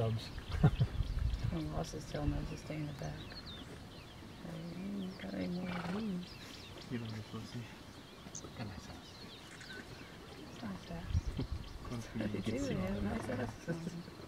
stubs. And Ross's tail knows to stay in the back. They ain't got any more of these. You know you're supposed to see. Got a nice house. It's nice ass. Close for you They to do, see they all have of nice it. asses.